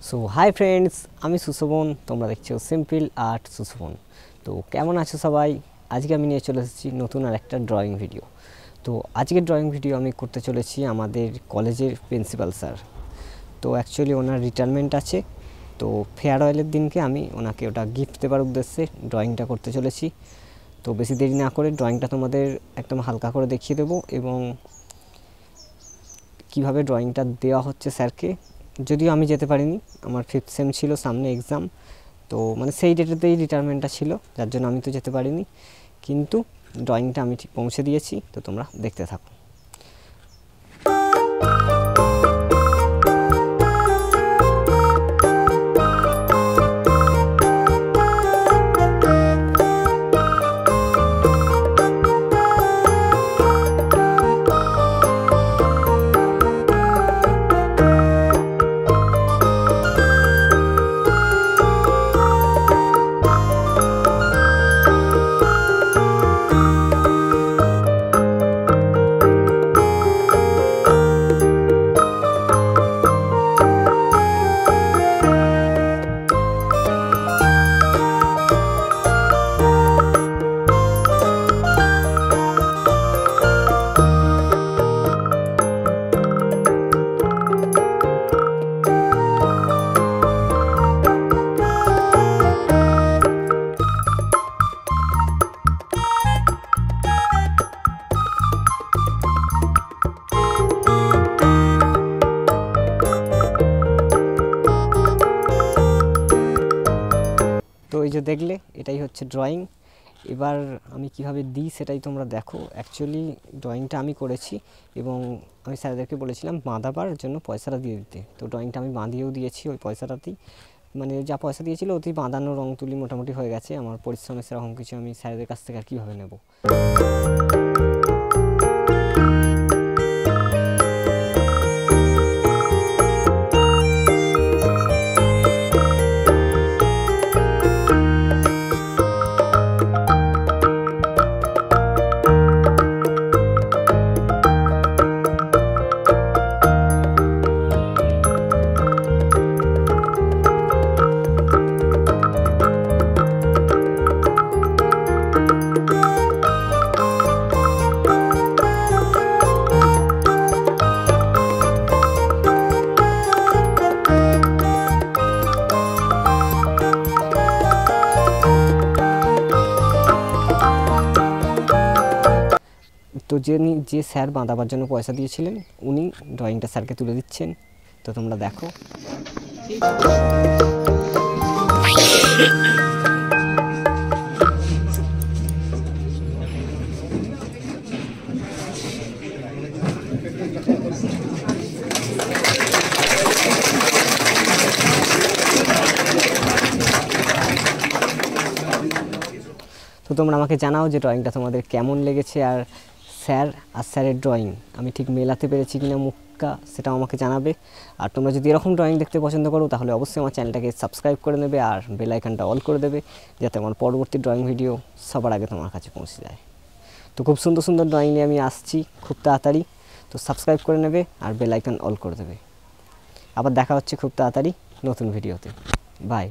So hi friends, আমি সুশোভন, তোমরা দেখছো সিম্পল আর্ট সুশোভন। তো কেমন আছো সবাই? আজকে আমি নিয়ে চলে এসেছি নতুন আর একটা ড্রয়িং ভিডিও। তো আজকের ড্রয়িং ভিডিও আমি করতে চলেছি আমাদের কলেজের প্রিন্সিপাল স্যার। তো অ্যাকচুয়ালি ওনার রিটায়ারমেন্ট আছে, তো ফেয়ারওয়েলের দিনকে আমি ওনাকে ওটা গিফট দেওয়ার উদ্দেশ্যে ড্রয়িংটা করতে চলেছি। তো বেশি দেরি না করে ড্রয়িংটা তোমাদের একদম হালকা করে দেখিয়ে দেবো এবং কিভাবে ড্রয়িংটা দেওয়া হচ্ছে স্যারকে। যদিও আমি যেতে পারিনি, আমার 5th সেম ছিল, সামনে এক্সাম, তো মানে সেই ডেটেতেই রিটায়ারমেন্টটা ছিল, যার জন্য আমি তো যেতে পারিনি, কিন্তু ড্রয়িংটা আমি ঠিক পৌঁছে দিয়েছি। তো তোমরা দেখতে থাকো। তো এই যে দেখলে, এটাই হচ্ছে ড্রয়িং। এবার আমি কিভাবে দিই সেটাই তোমরা দেখো। অ্যাকচুয়ালি ড্রয়িংটা আমি করেছি এবং আমি স্যারদেরকে বলেছিলাম বাঁধাবার জন্য পয়সাটা দিয়ে দিতে। তো ড্রয়িংটা আমি বাঁধিয়েও দিয়েছি ওই পয়সাটাতেই, মানে যা পয়সা দিয়েছিল ওতেই বাঁধানো, রং তুলি মোটামুটি হয়ে গেছে। আমার পরিশ্রমের সেরকম কিছু আমি স্যারদের কাছ থেকে আর কীভাবে নেব। তো যে স্যার বাঁধাবার জন্য পয়সা দিয়েছিলেন উনি ড্রয়িংটা স্যারকে তুলে দিচ্ছেন। তো তোমরা দেখো। তো তোমরা আমাকে জানাও যে ড্রয়িংটা তোমাদের কেমন লেগেছে, আর স্যারের ড্রয়িং আমি ঠিক মেলাতে পেরেছি কিনা মুখটা, সেটাও আমাকে জানাবে। আর তোমরা যদি এরকম ড্রয়িং দেখতে পছন্দ করো তাহলে অবশ্যই আমার চ্যানেলটাকে সাবস্ক্রাইব করে নেবে আর বেল আইকনটা অল করে দেবে, যাতে আমার পরবর্তী ড্রয়িং ভিডিও সবার আগে তোমার কাছে পৌঁছে যায়। তো খুব সুন্দর সুন্দর ড্রয়িং নিয়ে আমি আসছি খুব তাড়াতাড়ি। তো সাবস্ক্রাইব করে নেবে আর বেল আইকন অল করে দেবে। আবার দেখা হচ্ছে খুব তাড়াতাড়ি নতুন ভিডিওতে। বাই।